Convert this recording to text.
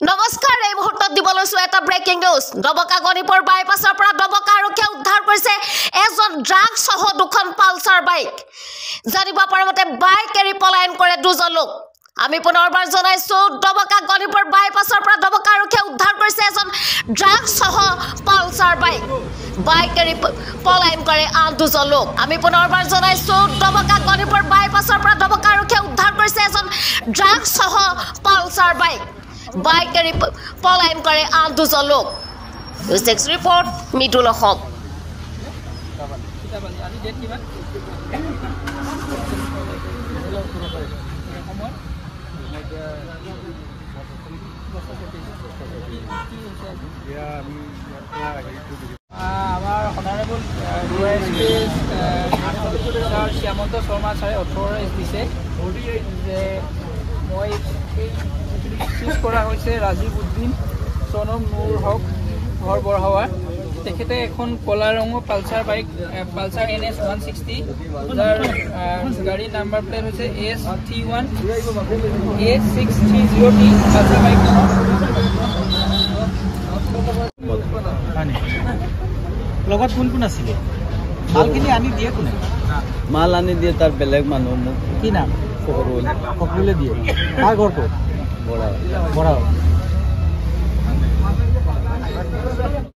নমস্কাৰ এই মুহূৰ্তত দিব লৈছো এটা ব্ৰেকিং নিউজ দবকা গণিপুৰ বাইপাছৰ পৰা দবকা আৰক্ষীয়ে উদ্ধাৰ কৰিছে এজন ড্ৰাগ সহ দুখন পালসাৰ বাইক জানিব পৰা মতে বাইক এৰি পলায়ন কৰে দুজন লোক আমি পুনৰবাৰ জনাইছো দবকা গণিপুৰ বাইপাছৰ পৰা দবকা আৰক্ষীয়ে উদ্ধাৰ কৰিছে এজন ড্ৰাগ সহ পালসাৰ বাইক এৰি পলায়ন কৰে আন দুজন লোক আমি পুনৰবাৰ জনাইছো দবকা গণিপুৰ বাইপাছৰ পৰা দবকা আৰক্ষীয়ে উদ্ধাৰ কৰিছে এজন ড্ৰাগ সহ পালসাৰ বাইক এৰি পলায়ন কৰে আন দুজন লোক নিউজ ৰিপৰ্ট মিতুল অসম আমাৰ অনাৰেবল শ্যামন্ত শৰ্মা ছাৰে 18 দিছে যে মই চুজ কৰা হৈছে ৰাজীৱ উদ্দিন সনম নুৰ হক ঘৰ বৰহাৱা তেখেতে এখন কলা ৰঙৰ পালসাৰ বাইক পালসাৰ NS 160 যাৰ গাড়ী নাম্বাৰ প্লেট হৈছে S31 A630T পালসাৰ বাইক লগত কোন কোন আছিল মালখিনি আনি দিয়ে কোনে মাল আনি দিয়ে তাৰ বেলেগ মানুহ মোক কি নাম সকলোৱে দিয়ে কাৰ ঘৰ ক'ত বৰা বৰা